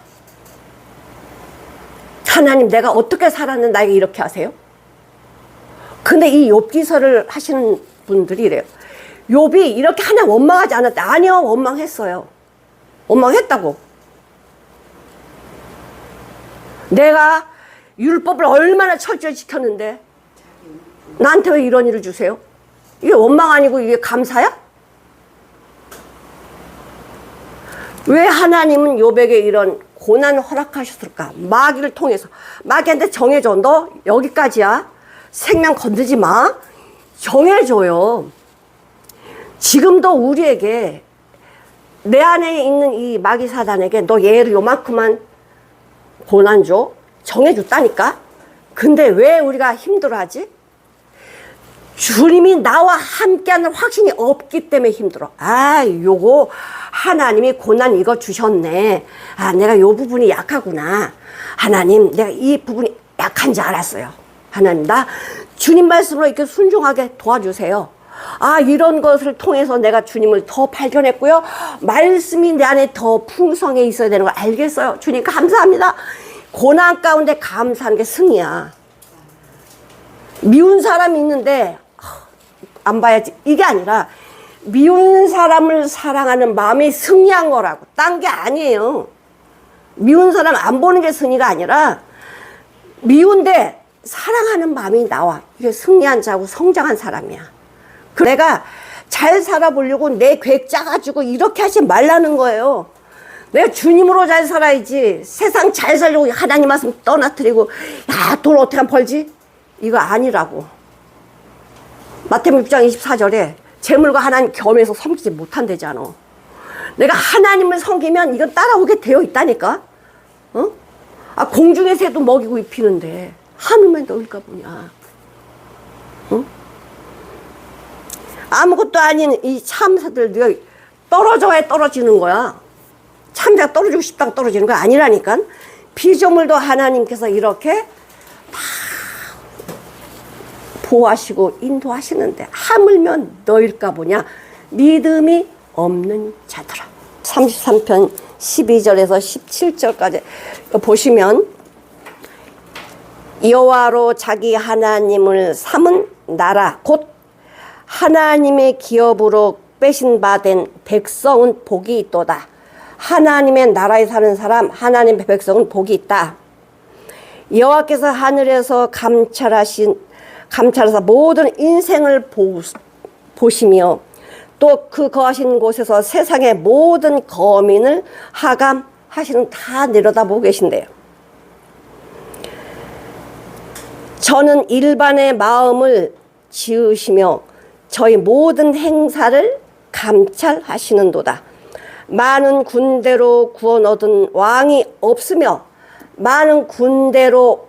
하나님 내가 어떻게 살았는데 나에게 이렇게 하세요? 근데 이 욥기서를 하시는 분들이 이래요. 욥이 이렇게 하나 원망하지 않았다. 아니요, 원망했어요. 원망했다고. 내가 율법을 얼마나 철저히 지켰는데 나한테 왜 이런 일을 주세요? 이게 원망 아니고 이게 감사야? 왜 하나님은 욥에게 이런 고난을 허락하셨을까? 마귀를 통해서. 마귀한테 정해줘. 너 여기까지야. 생명 건드지 마. 정해줘요. 지금도 우리에게 내 안에 있는 이 마귀 사단에게 너 얘를 요만큼만 고난 줘. 정해줬다니까. 근데 왜 우리가 힘들어하지? 주님이 나와 함께하는 확신이 없기 때문에 힘들어. 요거 하나님이 고난 이거 주셨네. 내가 요 부분이 약하구나. 하나님 내가 이 부분이 약한지 알았어요. 하나님 나 주님 말씀으로 이렇게 순종하게 도와주세요. 이런 것을 통해서 내가 주님을 더 발견했고요. 말씀이 내 안에 더 풍성해 있어야 되는 걸 알겠어요. 주님 감사합니다. 고난 가운데 감사하는 게 승이야. 미운 사람이 있는데 안 봐야지 이게 아니라 미운 사람을 사랑하는 마음이 승리한 거라고. 딴 게 아니에요. 미운 사람 안 보는 게 승리가 아니라 미운데 사랑하는 마음이 나와. 이게 승리한 자고 성장한 사람이야. 내가 잘 살아보려고 내 계획 짜가지고 이렇게 하지 말라는 거예요. 내가 주님으로 잘 살아야지. 세상 잘 살려고 하나님 말씀 떠나뜨리고 돈 어떻게 하면 벌지? 이거 아니라고. 마태복음 6장 24절에 재물과 하나님 겸해서 섬기지 못한대잖아. 내가 하나님을 섬기면 이건 따라오게 되어 있다니까. 공중의 새도 먹이고 입히는데 하늘만 넣을까 보냐. 아무것도 아닌 이 참새들 네가 떨어져야 떨어지는 거야. 참새가 떨어지고 싶다고 떨어지는 거 아니라니까. 피조물도 하나님께서 이렇게 다 보호하시고 인도하시는데 하물며 너일까 보냐. 믿음이 없는 자들아. 33편 12절에서 17절까지 보시면 여호와로 자기 하나님을 삼은 나라 곧 하나님의 기업으로 빼신 바 된 백성은 복이 있도다. 하나님의 나라에 사는 사람, 하나님의 백성은 복이 있다. 여호와께서 하늘에서 감찰하사 모든 인생을 보시며 또 그 거하신 곳에서 세상의 모든 거민을 하감하시는 다 내려다보고 계신대요. 저는 일반의 마음을 지으시며 저희 모든 행사를 감찰하시는도다. 많은 군대로 구원 얻은 왕이 없으며 많은 군대로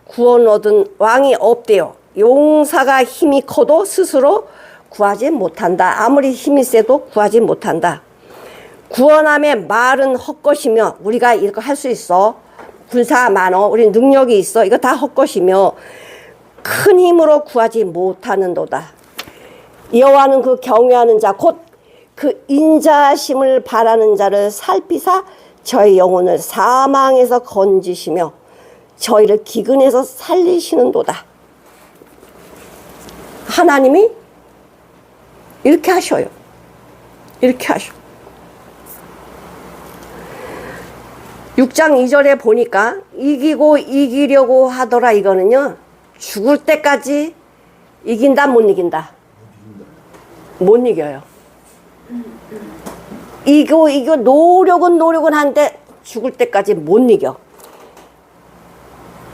구원 얻은 왕이 없대요. 용사가 힘이 커도 스스로 구하지 못한다. 아무리 힘이 세도 구하지 못한다. 구원함의 말은 헛것이며 우리가 이거 할 수 있어. 군사 많어. 우리 능력이 있어. 이거 다 헛것이며 큰 힘으로 구하지 못하는도다. 여호와는 그 경외하는 자 곧 그 인자심을 바라는 자를 살피사 저희 영혼을 사망에서 건지시며 저희를 기근에서 살리시는도다. 하나님이 이렇게 하셔요. 이렇게 하셔. 6장 2절에 보니까 이기고 이기려고 하더라. 이거는요 죽을 때까지 이긴다 못 이긴다? 못 이겨요. 이거 노력은 하는데 죽을 때까지 못 이겨.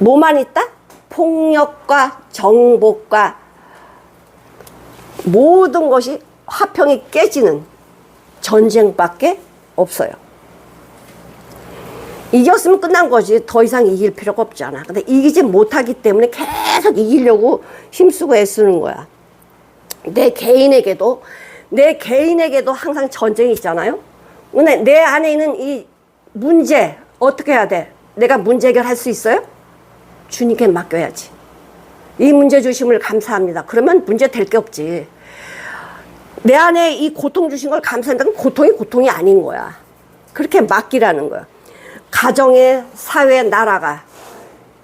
뭐만 있다? 폭력과 정복과 모든 것이 화평이 깨지는 전쟁밖에 없어요. 이겼으면 끝난 거지. 더 이상 이길 필요가 없잖아. 근데 이기지 못하기 때문에 계속 이기려고 힘쓰고 애쓰는 거야. 내 개인에게도 항상 전쟁이 있잖아요. 근데 내 안에 있는 이 문제 어떻게 해야 돼? 내가 문제 해결할 수 있어요? 주님께 맡겨야지. 이 문제 주심을 감사합니다. 그러면 문제 될 게 없지. 내 안에 이 고통 주신 걸 감사한다면 고통이 아닌 거야. 그렇게 맡기라는 거야. 가정에, 사회, 나라가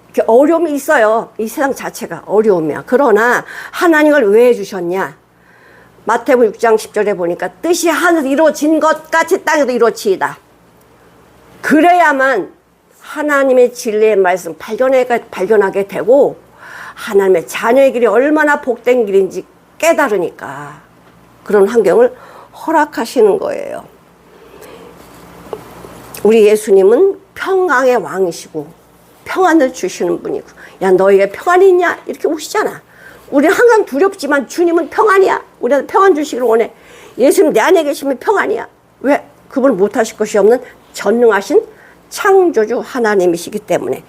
이렇게 어려움이 있어요. 이 세상 자체가 어려움이야. 그러나 하나님을 왜 주셨냐? 마태복음 6장 10절에 보니까 뜻이 하늘에서 이루어진 것 같이 땅에도 이루어지이다. 그래야만 하나님의 진리의 말씀 발견하게 되고 하나님의 자녀의 길이 얼마나 복된 길인지 깨달으니까 그런 환경을 허락하시는 거예요. 우리 예수님은 평강의 왕이시고 평안을 주시는 분이고, 야 너에게 평안이 있냐? 이렇게 오시잖아. 우리는 항상 두렵지만 주님은 평안이야. 우리한테 평안 주시기를 원해. 예수님 내 안에 계시면 평안이야. 왜? 그분 못하실 것이 없는 전능하신 창조주 하나님이시기 때문에.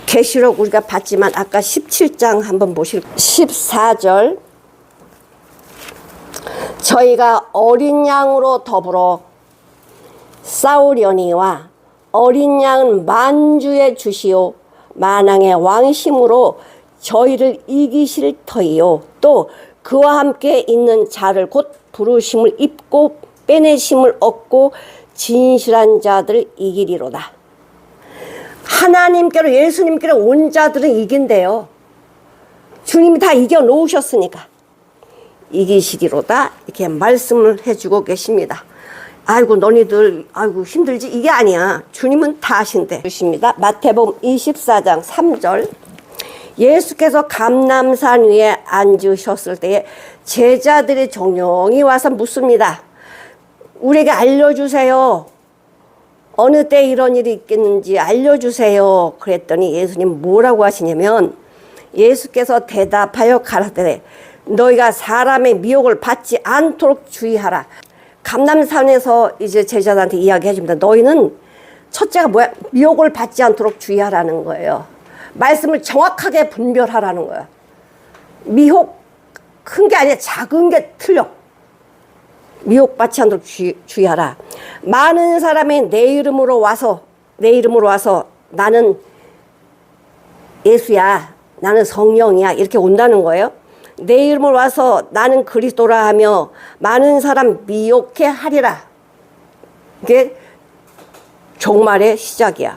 계시록 우리가 봤지만 아까 17장 한번 보실까요? 14절 저희가 어린 양으로 더불어 싸우려니와 어린 양은 만주의 주시오 만왕의 왕이심으로 저희를 이기실 터이요 또 그와 함께 있는 자를 곧 부르심을 입고 빼내심을 얻고 진실한 자들을 이기리로다. 하나님께로 예수님께로 온 자들은 이긴대요. 주님이 다 이겨 놓으셨으니까 이기시리로다 이렇게 말씀을 해주고 계십니다. 아이고 너희들 아이고 힘들지? 이게 아니야. 주님은 다 하신대. 주십니다. 마태복음 24장 3절 예수께서 감람산 위에 앉으셨을 때에 제자들이 종용이 와서 묻습니다. 우리에게 알려주세요. 어느 때 이런 일이 있겠는지 알려주세요. 그랬더니 예수님 뭐라고 하시냐면 예수께서 대답하여 가라사대 너희가 사람의 미혹을 받지 않도록 주의하라. 감람산에서 이제 제자들한테 이야기해 줍니다. 너희는 첫째가 뭐야? 미혹을 받지 않도록 주의하라는 거예요. 말씀을 정확하게 분별하라는 거야. 미혹 큰 게 아니라 작은 게 틀려. 미혹받지 않도록 주의하라. 많은 사람이 내 이름으로 와서 나는 예수야, 나는 성령이야 이렇게 온다는 거예요. 내 이름으로 와서 나는 그리스도라 하며 많은 사람 미혹해 하리라. 이게 종말의 시작이야.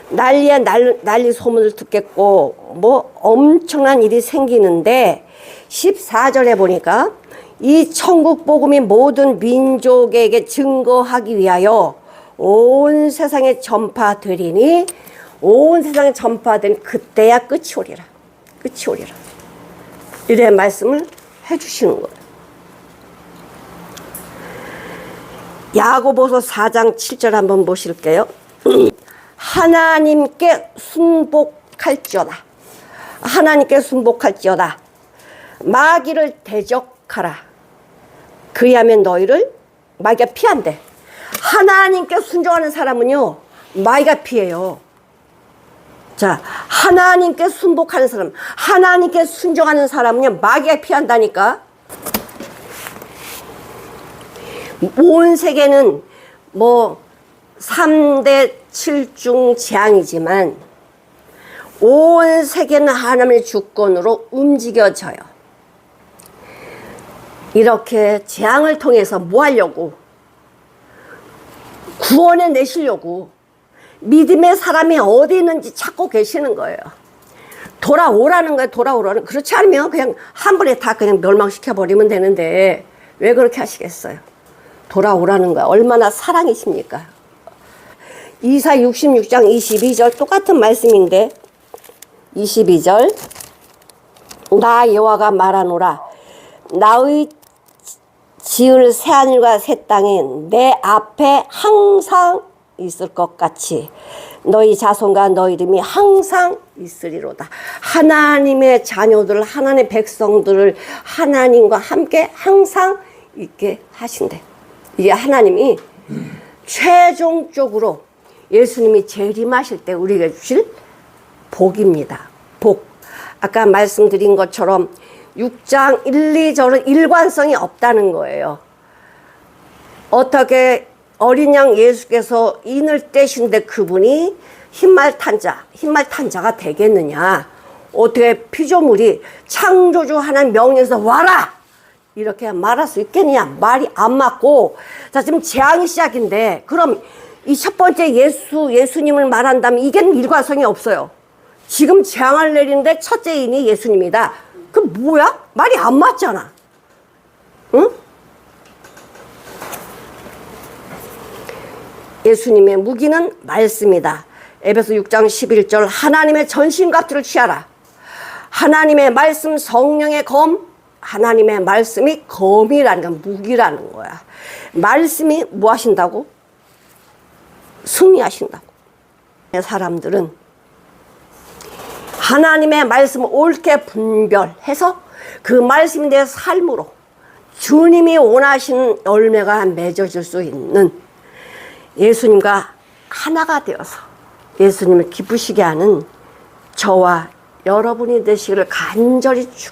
난리에 난리 소문을 듣겠고 뭐 엄청난 일이 생기는데 14절에 보니까 이 천국 복음이 모든 민족에게 증거하기 위하여 온 세상에 전파되리니 온 세상에 전파된 그때야 끝이 오리라. 끝이 오리라. 이래 말씀을 해주시는 거예요. 야고보서 4장 7절 한번 보실게요. 하나님께 순복할지어다. 하나님께 순복할지어다. 마귀를 대적하라. 그리하면 너희를 마귀가 피한대. 하나님께 순종하는 사람은요 마귀가 피해요. 자, 하나님께 순복하는 사람, 하나님께 순종하는 사람은요 마귀가 피한다니까. 온 세계는 뭐 3대 7중 재앙이지만 온 세계는 하나님의 주권으로 움직여져요. 이렇게 재앙을 통해서 뭐 하려고? 구원해 내시려고 믿음의 사람이 어디 있는지 찾고 계시는 거예요. 돌아오라는 거예요. 돌아오라는. 그렇지 않으면 그냥 한 번에 다 그냥 멸망시켜버리면 되는데 왜 그렇게 하시겠어요? 돌아오라는 거야. 얼마나 사랑이십니까? 이사 66장 22절 똑같은 말씀인데 22절 나 여호와가 말하노라 나의 지을 새하늘과 새 땅이 내 앞에 항상 있을 것 같이 너희 자손과 너희 이름이 항상 있으리로다. 하나님의 자녀들, 하나님의 백성들을 하나님과 함께 항상 있게 하신대. 이게 하나님이 최종적으로 예수님이 재림하실 때 우리에게 주실 복입니다. 복. 아까 말씀드린 것처럼 6장 1, 2절은 일관성이 없다는 거예요. 어떻게 어린 양 예수께서 인을 떼신데 그분이 흰말 탄 자가 되겠느냐. 어떻게 피조물이 창조주 하나님 명령에서 와라! 이렇게 말할 수 있겠느냐. 말이 안 맞고. 자, 지금 재앙이 시작인데 그럼 이 첫 번째 예수님을 말한다면 이게 일관성이 없어요. 지금 재앙을 내리는데 첫째 인이 예수님이다. 그 뭐야? 말이 안 맞잖아. 응? 예수님의 무기는 말씀이다. 에베소 6장 11절 하나님의 전신갑주를 취하라. 하나님의 말씀 성령의 검, 하나님의 말씀이 검이라는 건 무기라는 거야. 말씀이 뭐 하신다고? 승리하신다고. 사람들은 하나님의 말씀을 옳게 분별해서 그 말씀에 대해 삶으로 주님이 원하시는 열매가 맺어질 수 있는 예수님과 하나가 되어서 예수님을 기쁘시게 하는 저와 여러분이 되시기를 간절히 축원합니다.